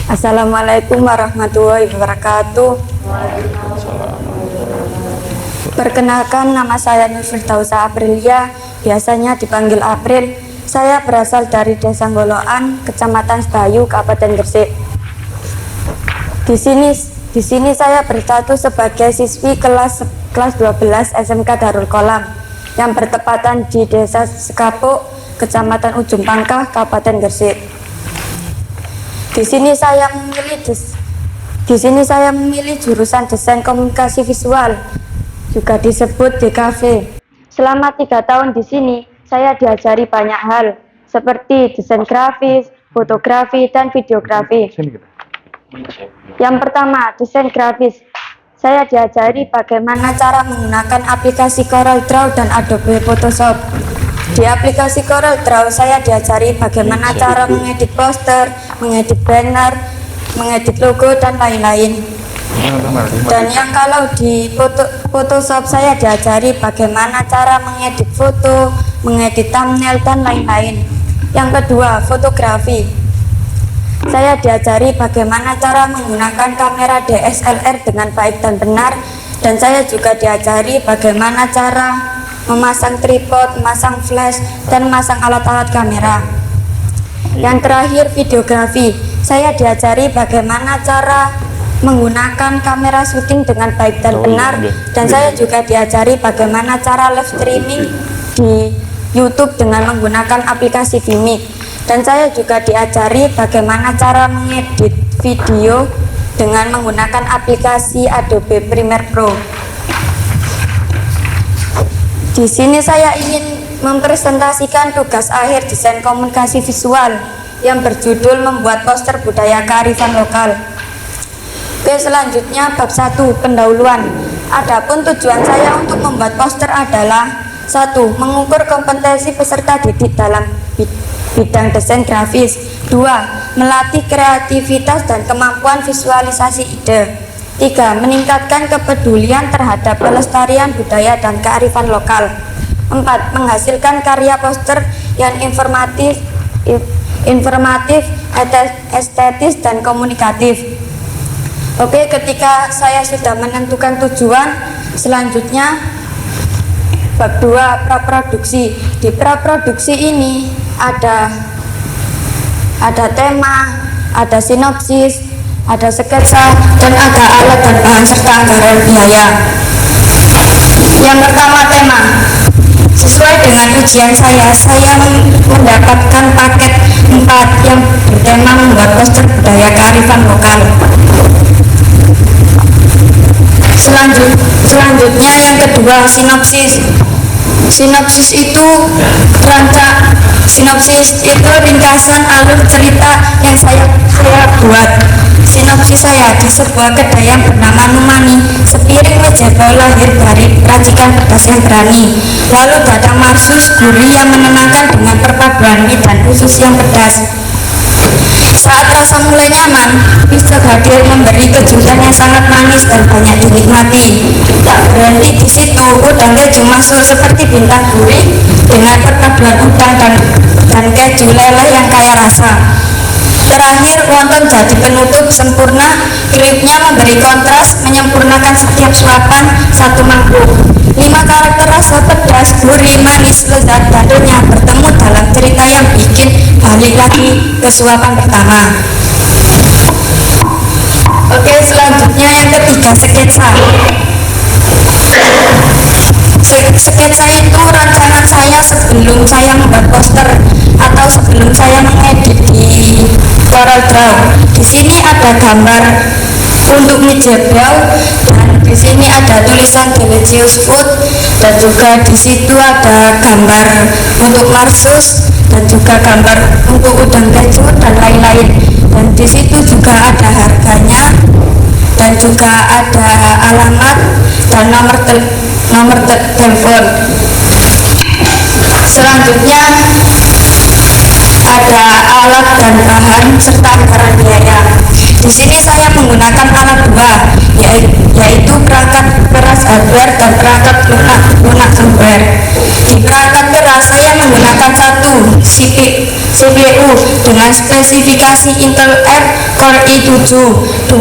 Assalamualaikum warahmatullahi wabarakatuh. Perkenalkan, nama saya Nur Firdausa Aprilia, biasanya dipanggil April. Saya berasal dari Desa Ngoloan, Kecamatan Sedayu, Kabupaten Gresik. Di sini saya berstatus sebagai siswi kelas 12 SMK Darul Qolam yang bertepatan di Desa Sekapuk, Kecamatan Ujung Pangkah, Kabupaten Gresik. Di sini saya memilih jurusan desain komunikasi visual, juga disebut DKV. Selama 3 tahun di sini, saya diajari banyak hal seperti desain grafis, fotografi, dan videografi. Yang pertama, desain grafis. Saya diajari bagaimana cara menggunakan aplikasi CorelDRAW dan Adobe Photoshop. Di aplikasi CorelDRAW saya diajari bagaimana cara mengedit poster, mengedit banner, mengedit logo, dan lain-lain. Dan yang kalau di Photoshop saya diajari bagaimana cara mengedit foto, mengedit thumbnail, dan lain-lain. Yang kedua, fotografi. Saya diajari bagaimana cara menggunakan kamera DSLR dengan baik dan benar, dan saya juga diajari bagaimana cara memasang tripod, memasang flash, dan memasang alat-alat kamera. Yang terakhir, videografi. Saya diajari bagaimana cara menggunakan kamera syuting dengan baik dan benar, dan saya juga diajari bagaimana cara live streaming di YouTube dengan menggunakan aplikasi Vimeo. Dan saya juga diajari bagaimana cara mengedit video dengan menggunakan aplikasi Adobe Premiere Pro. Di sini saya ingin mempresentasikan tugas akhir desain komunikasi visual yang berjudul membuat poster budaya kearifan lokal. Oke, selanjutnya bab 1, pendahuluan. Adapun tujuan saya untuk membuat poster adalah 1. Mengukur kompetensi peserta didik dalam bidang desain grafis. 2. Melatih kreativitas dan kemampuan visualisasi ide. 3. Meningkatkan kepedulian terhadap pelestarian budaya dan kearifan lokal. 4. Menghasilkan karya poster yang informatif, estetis, dan komunikatif. Oke, ketika saya sudah menentukan tujuan, selanjutnya bab 2, praproduksi. Di praproduksi ini ada tema, ada sinopsis, ada sketsa, dan ada alat dan bahan serta anggaran biaya. Yang pertama, tema. Sesuai dengan ujian saya mendapatkan paket 4 yang bertema membuat poster budaya kearifan lokal. Selanjutnya yang kedua, sinopsis. Sinopsis itu ringkasan alur cerita yang saya buat. Sinopsis saya, di sebuah kedai yang bernama Numani, sepiring mejebol lahir dari racikan pedas yang berani. Lalu datang Marsus, gurih yang menenangkan dengan perpaduan mie dan usus yang pedas. Saat rasa mulai nyaman, Mister hadir memberi kejutan yang sangat manis dan banyak dinikmati. Tak berhenti di situ, udang keju masuk seperti bintang gurih dengan perpaduan udang dan keju leleh yang kaya rasa. Terakhir, wonton jadi penutup sempurna, klipnya memberi kontras, menyempurnakan setiap suapan satu mangkuk. 5 karakter rasa pedas, gurih, manis, lezat, dan renyah bertemu dalam cerita yang bikin balik lagi ke suapan pertama. Oke, selanjutnya yang ketiga, sketsa. Sketsa itu rancangan saya sebelum saya membuat poster atau sebelum saya mengedit di CorelDRAW. Di sini ada gambar untuk mie jebol, dan di sini ada tulisan delicious food, dan juga di situ ada gambar untuk Marsus, dan juga gambar untuk udang keju dan lain-lain. Dan di situ juga ada harganya, dan juga ada alamat dan nomor telepon. Selanjutnya ada alat dan bahan serta anggaran biaya. Di sini saya menggunakan alat 2, yaitu perangkat keras hardware dan perangkat lunak firmware. Di perangkat keras saya menggunakan 1 CPIC CPU dengan spesifikasi Intel Core i7. 2.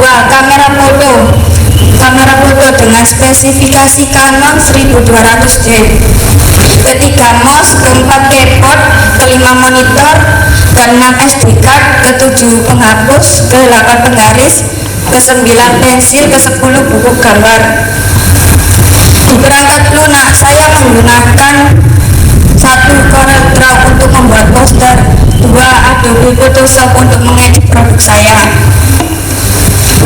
Kamera foto dengan spesifikasi Canon 1200D. Ketiga, mouse. Keempat, keyboard. Kelima, monitor. Keenam, SD card. Ketujuh, penghapus. Ke-8, penggaris. Ke-9, pensil. Ke-10, buku gambar. Di perangkat lunak saya menggunakan 1. CorelDRAW untuk membuat poster. 2. Adobe Photoshop untuk mengedit produk saya.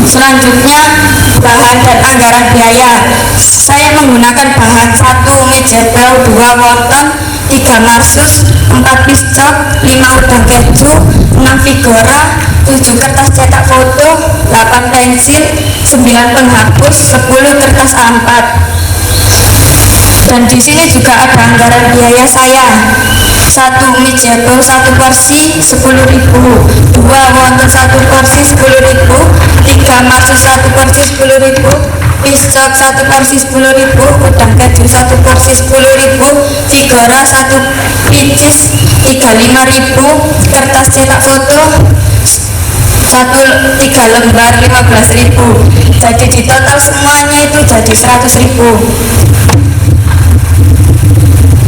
Selanjutnya, bahan dan anggaran biaya. Saya menggunakan bahan 1 meja bel, 2 wonton, 3 marsus, 4 piece-chalk, 5 udang keju, 6 figura, 7 kertas cetak foto, 8 pensil, 9 penghapus, 10 kertas A4. Dan di sini juga ada anggaran biaya saya. 1 mie jebol 1 porsi 10.000, 2 wonton 1 porsi 10.000, 3 marsus 1 porsi 10.000, piece-chalk 1 porsi 10.000, udang keju 1 porsi 10.000, figura 1 pieces 35.000, kertas cetak foto 3 lembar 15.000. Jadi di total semuanya itu jadi 100.000.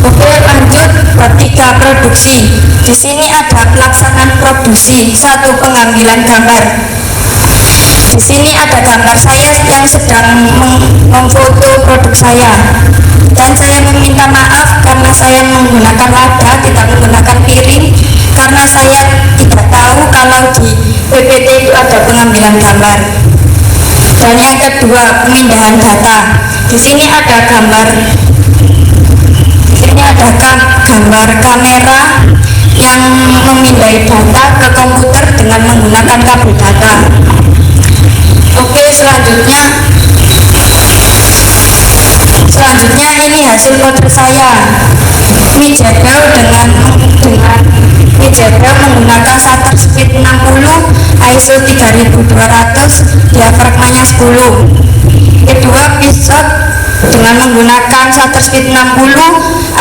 Oke, lanjut bab 3, produksi. Di sini ada pelaksanaan produksi. 1. Pengambilan gambar. Di sini ada gambar saya yang sedang memfoto produk saya. Dan saya meminta maaf karena saya menggunakan wadah, tidak menggunakan piring, karena saya tidak tahu kalau di PPT itu ada pengambilan gambar. Dan yang kedua, pemindahan data. Di sini ada gambar kamera yang memindai data ke komputer dengan menggunakan kabel data. Oke, selanjutnya ini hasil potret saya. Mie jebel menggunakan shutter speed 60, ISO 3200, diafragmanya 10. Kedua, piece-chalk dengan menggunakan shutter speed 60,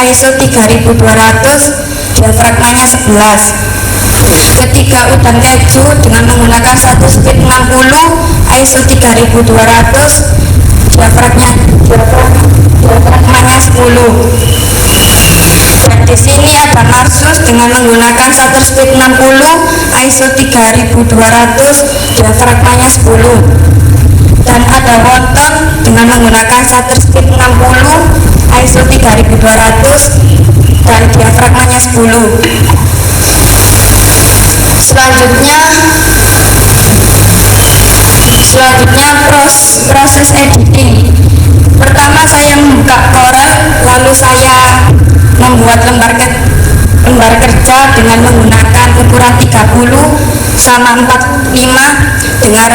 ISO 3200, diafragmanya 11. Ketiga, udang keju dengan menggunakan shutter speed 60, ISO 3200, diafragmanya 10. Dan di sini ada marsus dengan menggunakan shutter speed 60, ISO 3200, diafragmanya 10. Dan ada wonton dengan menggunakan shutter speed 60, ISO 3200, dan diafragmanya 10. Selanjutnya proses editing. Pertama saya membuka Corel, lalu saya membuat lembar kerja dengan menggunakan ukuran 30 sama 45 dengan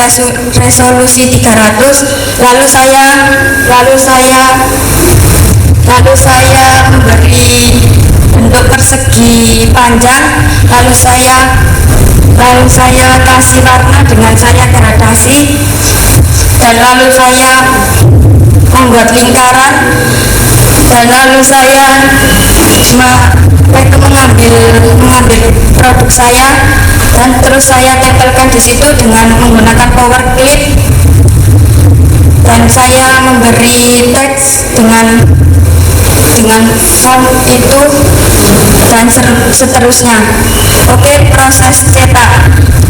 resolusi 300. Lalu saya memberi bentuk persegi panjang, lalu saya kasih warna dengan saya gradasi, dan lalu saya membuat lingkaran, dan lalu saya mengambil produk saya, dan terus saya tempelkan di situ dengan menggunakan power clip, dan saya memberi teks dengan font itu, dan seterusnya. Oke, proses cetak.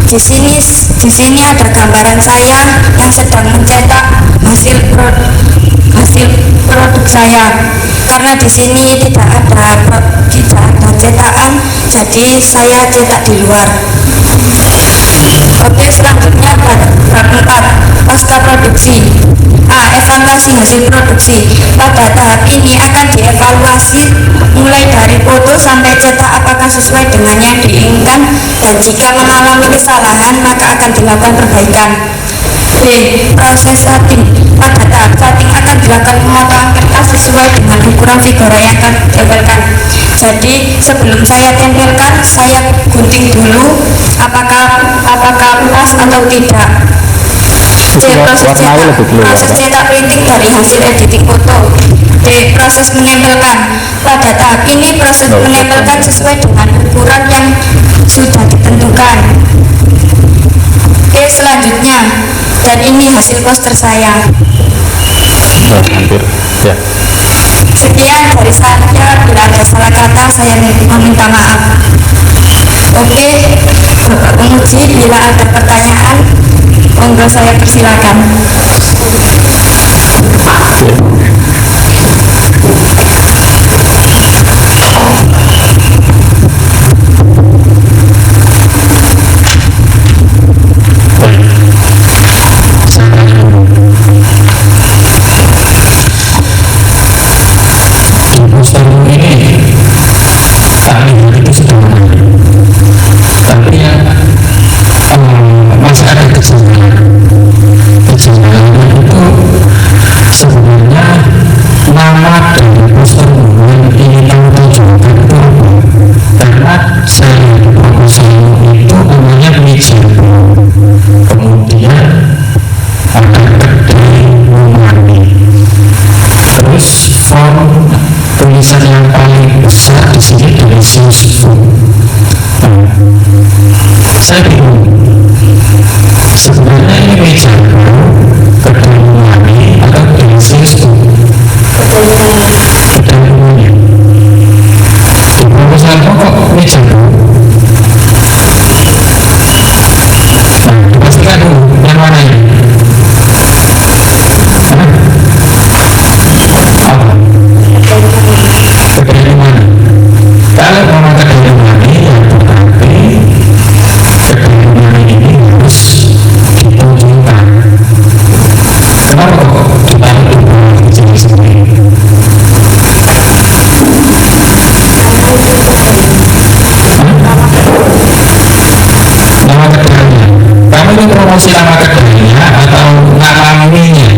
Di sini ada gambaran saya yang sedang mencetak hasil produk saya. Karena di sini tidak ada cetakan, jadi saya cetak di luar. Oke, selanjutnya bab 4, pasca produksi. Evaluasi hasil produksi. Pada tahap ini akan dievaluasi mulai dari foto sampai cetak apakah sesuai dengan yang diinginkan, dan jika mengalami kesalahan maka akan dilakukan perbaikan. B. Proses setting. Pada tahap setting akan dilakukan pemotongan kertas sesuai dengan ukuran figura yang akan ditempelkan. Jadi sebelum saya tempelkan, saya gunting dulu apakah pas atau tidak. C. Proses cetak printing dari hasil editing foto. D. Proses menempelkan. Pada tahap ini proses menempelkan sesuai dengan ukuran yang sudah ditentukan. Oke, selanjutnya, dan ini hasil poster saya. Hampir ya. Sekian dari saya, bila ada salah kata saya meminta maaf. Oke, Bapak penguji, bila ada pertanyaan monggo saya persilakan. Tulisan yang paling besar di sini delicious food. Saya bingung. Sebenarnya ini meja kedai Mani atau delicious food? Kedai Mani. Di proposal kok meja dipastikan dulu yang mana ini? Kalau orang kedai Mani yang berarti kedai Mani ini harus ditunjukkan. Kenapa kok ditaruh di sini sendiri? Nama kedainya. Kamu ini promosi nama kedainya atau nama mie-nya?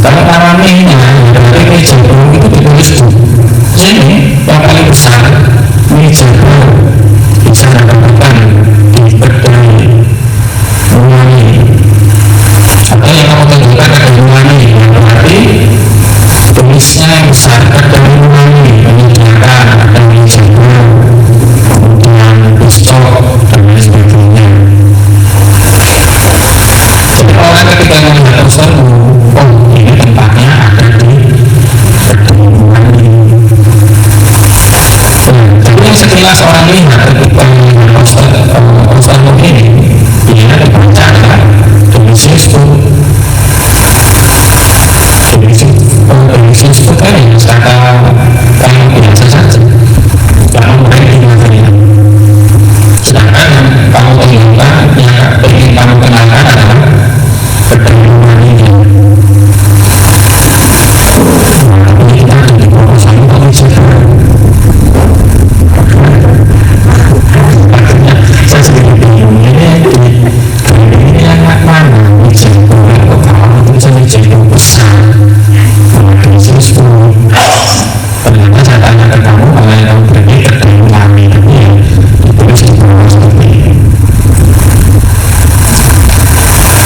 Kalau nama mie-nya berarti meja itu ditulis di sini yang paling besar. Meja bisa dapatkan di kedai Mani atau yang kamu tunjukkan kedai Mani, berarti tulisnya yang besar kedai Mani menyediakan ada meja, kemudian stok dan lain sebagainya. Jadi orang ketika melihat poster, oh ini tempatnya ada di kedai Mani. Sekilas orang lihat ketika poster ini, dia dibaca kan delicious food. Delicious food kan ya kata kamu biasa saja, kamu branding namanya. Sedangkan yang kamu tunjukkan, yang ingin kamu kenalkan adalah kedai Mani. Ini kita ada di proposal komisi. Saya sendiri bingung ini yang mana meja kok kamu tulisan meja besar delicious food. Ternyata saya tanya ke kamu, kalau yang kamu beri kedai Mani ini ya ditulis di bawah seperti ini.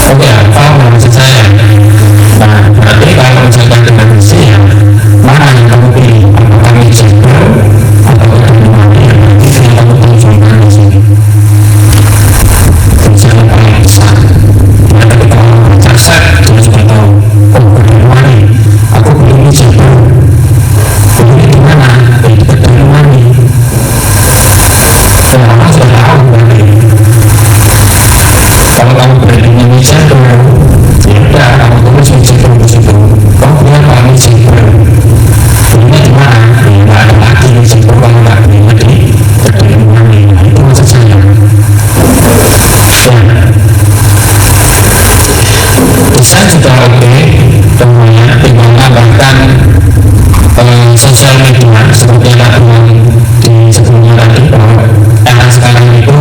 Oke, paham maksud saya. Nah, berarti kalau misalkan dengan visi ya, mana yang kamu pilih? Apakah meja atau kedai Mani? Berarti yang kamu tunjukkan di sini. Tulisan paling besar. Nah, ketika kamu baca set, kamu sudah tahu. Oh, kedai Mani. Aku beli meja beli di mana? Di kedai Mani. Dan orang sudah tahu berarti. Kalau kamu brandingnya meja ya udah kamu tulis meja di situ. Kamu punya apa meja belinya di mana? Ya nggak ada lagi meja kamu nggak belinya di kedai Mani. Nah, itu maksud saya. Desain sudah oke, semuanya tinggal tambahkan sosial media seperti yang bilang di sebelumnya tadi, bahwa era sekarang itu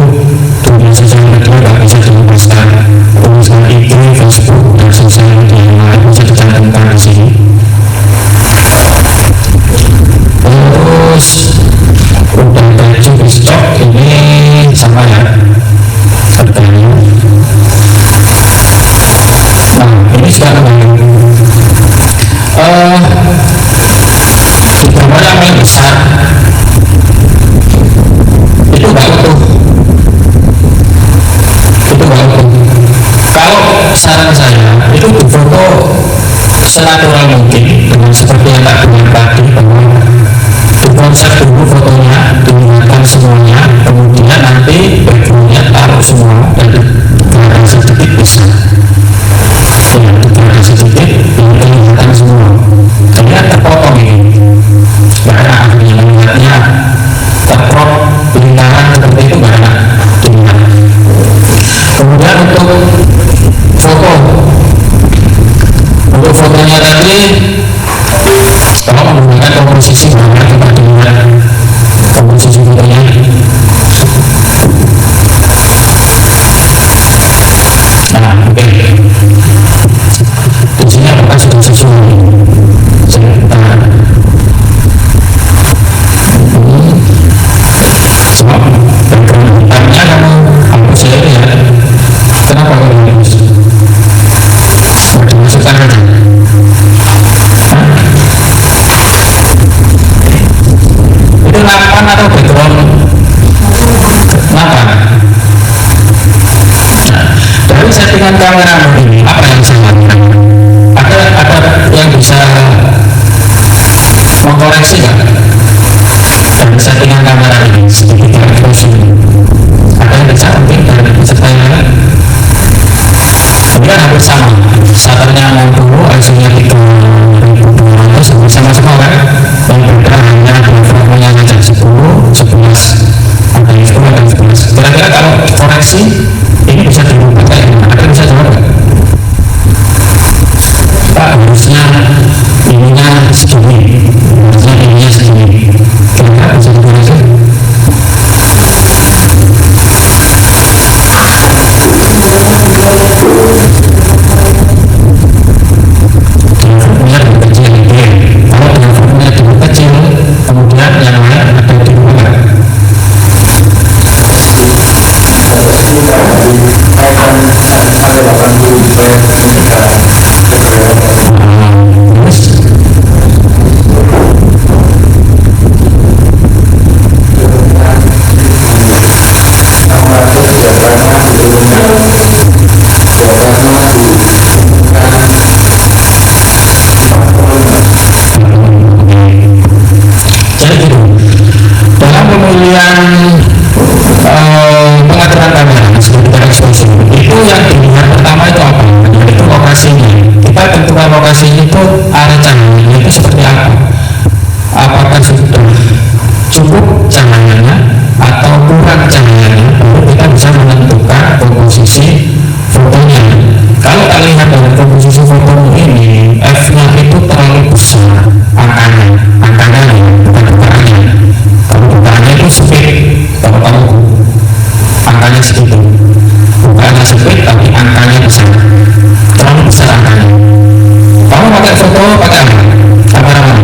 dunia sosial media nggak bisa dilepaskan. Tulisan IG, Facebook, dan sosial media yang lain bisa dicantumkan di sini. Terus udah baju di stok ini sama ya harganya. Nah, ini sekarang gambar yang paling besar saran saya itu difoto senatural mungkin dengan seperti yang tak bilang tadi, bahwa dikonsep dulu fotonya, dilihatkan semuanya, kemudian nanti backgroundnya taruh semua dan diberikan sedikit bisa ya, diberikan sedikit yang kelihatan semua, karena terpotong ini gak enak akhirnya melihatnya terprop lingkaran seperti itu, gak enak dilihat. Kemudian untuk fotonya tadi kalau menggunakan komposisi warna, kita dilihat komposisi fotonya. Nah, oke. Di sini apakah sudah sesuai? Sebentar. Sebab background hitamnya kamu hapus ya, ya. Kenapa kamu hapus? Dimasukkan aja. Itu napan atau background? Napan. Nah, dari settingan kamera ini apa yang saya lakukan? Ada yang bisa mengkoreksi nggak? Dari settingan kamera ini sedikit ekspresi ini. Ada yang bisa mungkin dari peserta yang lain? Kemudian hampir sama, shutternya 60, ISO-nya 3200, sama semua kan? Yang berbeda hanya diafragmanya saja 10, 11, ada yang 10, ada yang 11. Kira-kira kalau koreksi ini bisa dirubah kayak gimana? Ada yang bisa jawab nggak? Pak, harusnya ininya segini, harusnya ininya segini. Kira-kira bisa dikoreksi? Kemudian yang lain ada di luar. Pemilihan pengaturan kamera seperti eksposur itu yang dilihat pertama itu apa? Yaitu lokasinya. Kita tentukan lokasinya itu arah cahayanya itu seperti apa? Apakah sudah cukup cahayanya atau kurang cahayanya? Baru kita bisa menentukan komposisi fotonya. Kalau kita lihat dari komposisi foto ini, F-nya itu terlalu besar angkanya ya, bukan bukanya. Kalau bukanya itu sempit, kalau kamu angkanya segitu, bukanya sempit tapi angkanya besar, terlalu besar angkanya. Kamu pakai foto pakai apa? Kamera mana?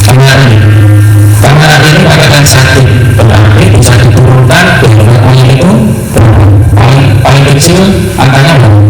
Kamera ini. Kamera ini pakai lensa tip, berarti bisa diturunkan diafragmanya itu paling kecil angkanya berapa?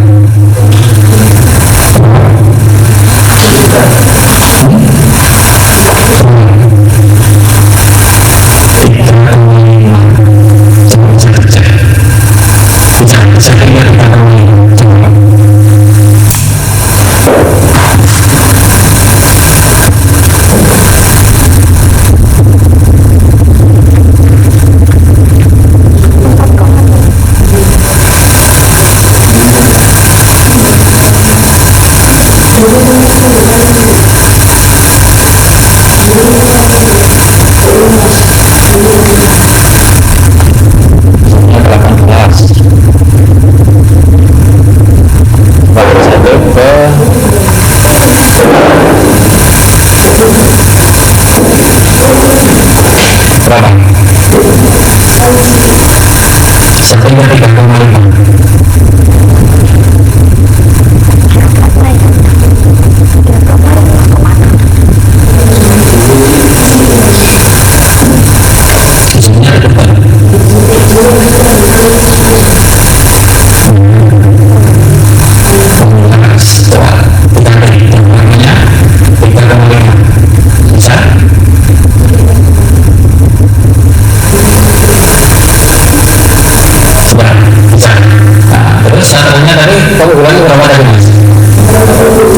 itu berapa tadi mas?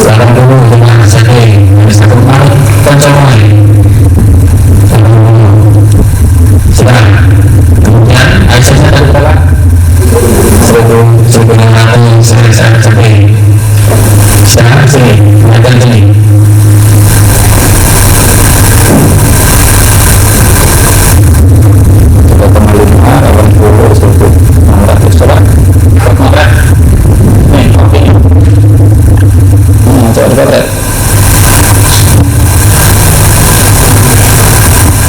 80 jadi bisa kemarin konsolnya sudah. Kemudian Aisyahnya tadi berapa? 1.600 sampai sekarang sini ada sini.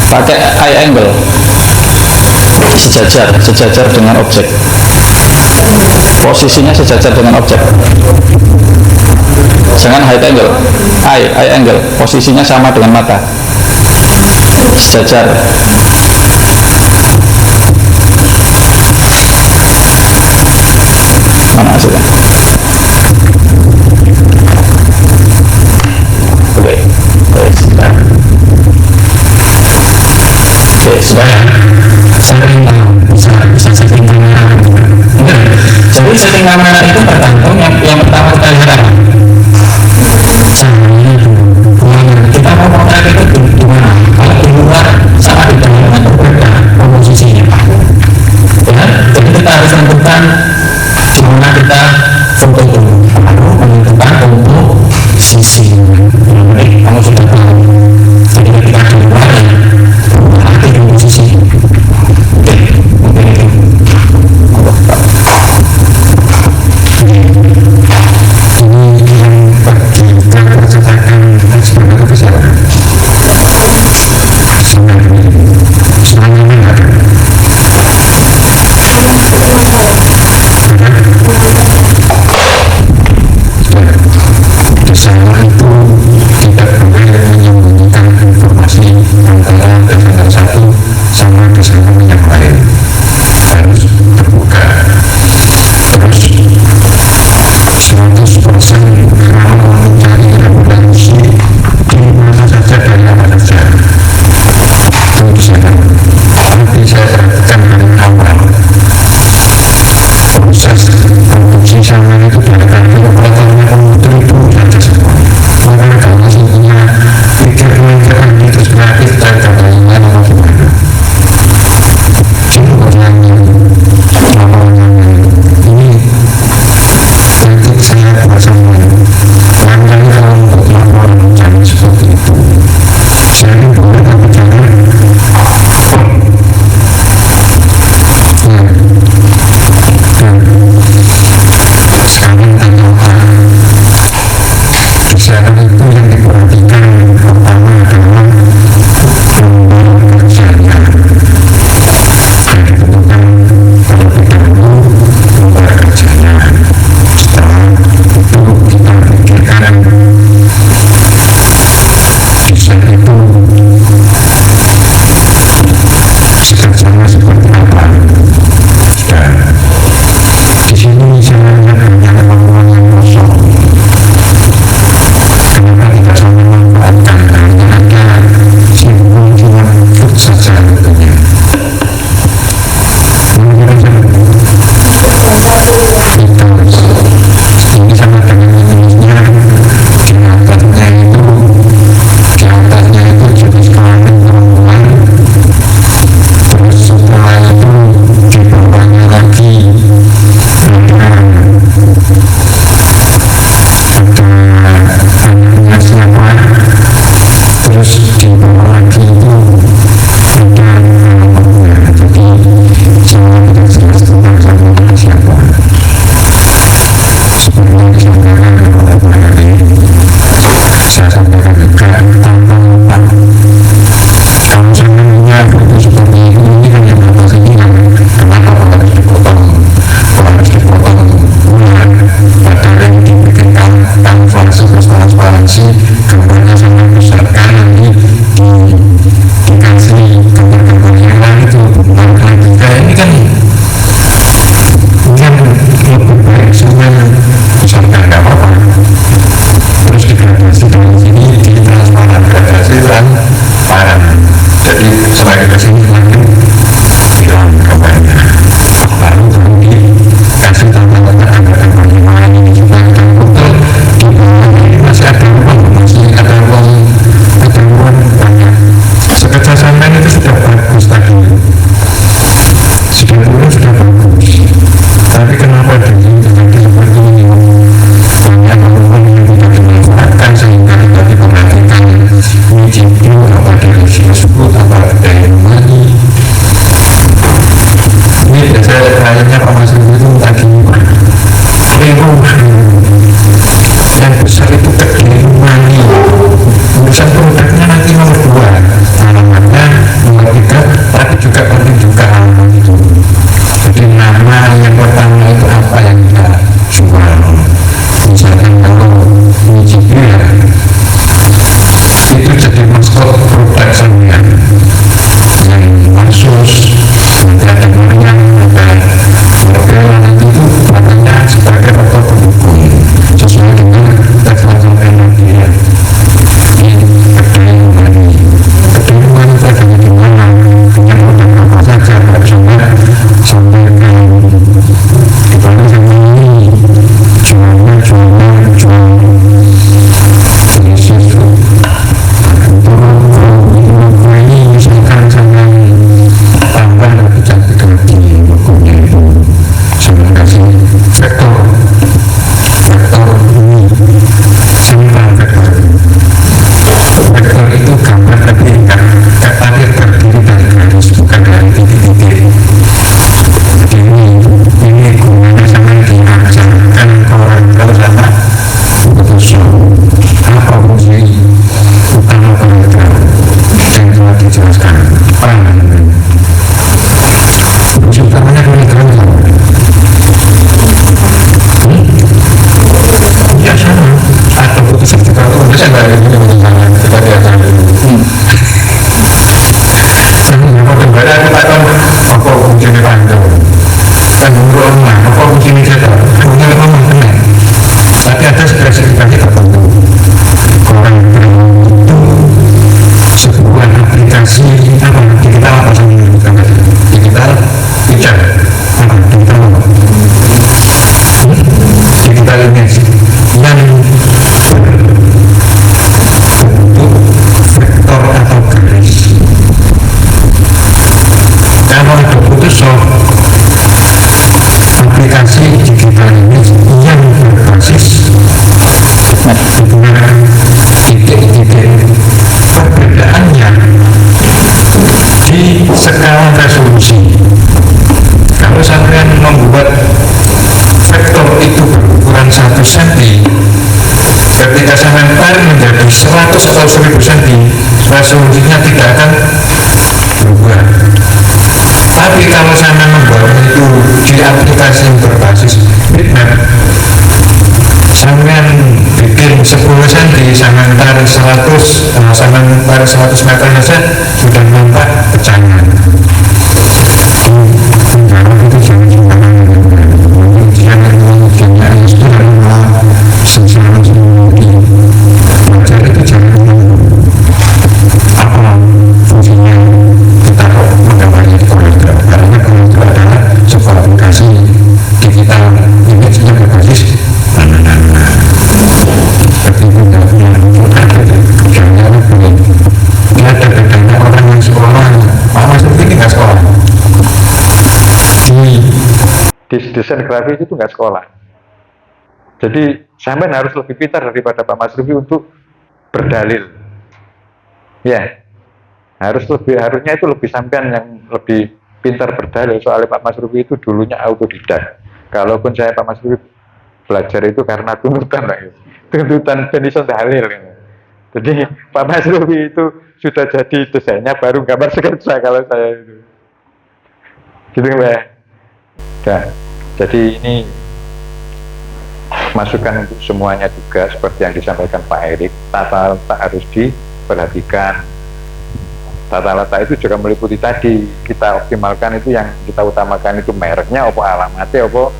Pakai eye angle, sejajar dengan objek, posisinya sejajar dengan objek, jangan high angle, eye angle, posisinya sama dengan mata, sejajar. Mana hasilnya? Sudah ya, setting bisa setting kamera enggak, jadi setting kamera itu tergantung yang pertama kita lihat apa caranya dulu. Kita mau potret itu di mana, kalau di luar sama di dalam itu berbeda komposisinya ya, jadi kita harus tentukan gimana kita foto dulu, lalu menentukan untuk sisi yang penting kamu sudah tahu. Jadi ketika di luar ya hati komposisi. Oke, mungkin itu. Ini yang bagi kantor cetakan sebenarnya besar. Semuanya ada. Desainer itu tidak boleh menyembunyikan informasi antara desainer satu sama desainer yang lain, harus terbuka. Terus 100% mau mencari rekomendasi di mana saja dan apa saja itu desainer. Nanti saya perhatikan dari awal proses produksi sama itu dari tadi operatornya komputer itu saja semua. Maka kalau hasilnya pikir-pikiran itu kreatif dan katanya apa gimana itu pertanyaan ini nanti saya buat sama lain kalau untuk laporan jangan seperti itu. Saya ini boleh tapi jangan sekarang tanyakan desainer itu yang diperhatikan pertama adalah gambar kerjanya yang ditentukan terlebih dahulu gambar kerjanya. Setelah itu kita pikirkan desain itu sketsanya seperti apa. Sudah di sini saya lihat banyak ruang-ruang yang kosong. Kenapa tidak sama memanfaatkan hanya ada simbol-simbol food saja tentunya. Ini sama dengan minusnya di atasnya itu jenis kelamin perempuan, terus setelah itu di bawahnya lagi ada anaknya siapa, terus di bawah lagi itu ada alamatnya. Jadi saya tidak jelas tentang alamatnya siapa. Seperti yang disampaikan oleh Pak Heri, saya sampaikan juga tanpa lupa kalau saya punya foto seperti ini kan yang atas ini kan kenapa harus dipotong, harus dipotong bulan, padahal yang dibikinkan kanvas terus transparansi gambarnya sama besarkan nanti dikasih gambar-gambar yang lain itu bukan kayak ini kan lebih baik semua besarkan nggak apa-apa, terus degradasi dari sini yang besar itu Kediri Mani. Urusan produknya nanti nomor 2, alamatnya nomor 3, tapi juga penting juga alamat itu. Jadi nama yang pertama itu apa yang kita jual. Misalkan kalau Nijibia itu jadi maskot produk sampean yang Masus, nanti ada Mariam, ada Modelan, nanti itu makanya sebagai faktor pendukung sesuai dengan tagline sampean nanti ya. Ini Kediri Mani. Kediri Mani itu adanya di mana, punya produk apa saja, nggak sampai ke di mana sama ini jualnya jenis itu untuk ini misalkan sama tambah lebih cantik lagi logonya itu sama kasih vektor ini sama vektor itu gambar tapi enggak tadi terdiri dari garis bukan dari titik-titik. Jadi ini gunanya sama diajarkan orang kalau sama Photoshop apa fungsi utama mereka yang telah dijelaskan. Fungsi utamanya kira-kira ya sama atau Photoshop juga itu saya nggak ada ini mengenai kita diajarkan sama model aku takkan apa fungsinya panjang kan menurut apa fungsinya saya punya memang benar tapi ada spesifikasi tertentu. Orang itu sebuah aplikasi apa digital apa sih digital picture apa digital image yang berbentuk vektor atau garis. Kalau ada Photoshop aplikasi digital image yang berbasis dengan titik-titik, perbedaannya di skala resolusi. Kalau sampean membuat vektor itu berukuran 1 cm, ketika sampean tarik menjadi 100 atau 1000 cm, resolusinya tidak akan berubah. Tapi kalau sampean membuat itu di aplikasi yang berbasis bitmap, sampean bikin 10 cm, sampean tarik 100, sampean tarik 100 meter saja sudah nampak pecahan. Itu jangan sembarangan. Jangan sudah sesuatu belajar itu jangan apa fungsinya kita kok menggambarnya di komputer, karena komputer adalah sebuah aplikasi digital image yang berbasis seperti punya kerjanya boleh. Ini ada bedanya orang yang sekolah. Pak Mas ini nggak sekolah Di desain grafis itu nggak sekolah. Jadi sampean harus lebih pintar daripada Pak Mas Rufi untuk berdalil. Ya, harusnya itu lebih sampean yang lebih pintar berdalil. Soalnya Pak Mas Rufi itu dulunya autodidak. Kalaupun saya Pak Mas Rufi belajar itu karena tuntutan, tuntutan jenis dalil. Jadi Pak Mas Rufi itu sudah jadi desainnya baru gambar sketsa kalau saya itu. Gitu Mbak. Nah, jadi ini masukan untuk semuanya juga seperti yang disampaikan Pak Erik, tata letak harus diperhatikan. Tata letak itu juga meliputi tadi, kita optimalkan itu yang kita utamakan itu mereknya, apa alamatnya, apa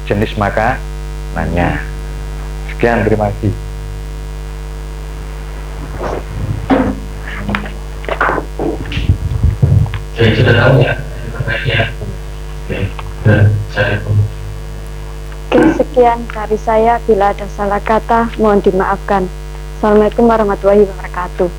jenis makanannya. Sekian, terima kasih. Jadi sudah tahu ya, ya. Oke, sekian dari saya. Bila ada salah kata, mohon dimaafkan. Assalamualaikum warahmatullahi wabarakatuh.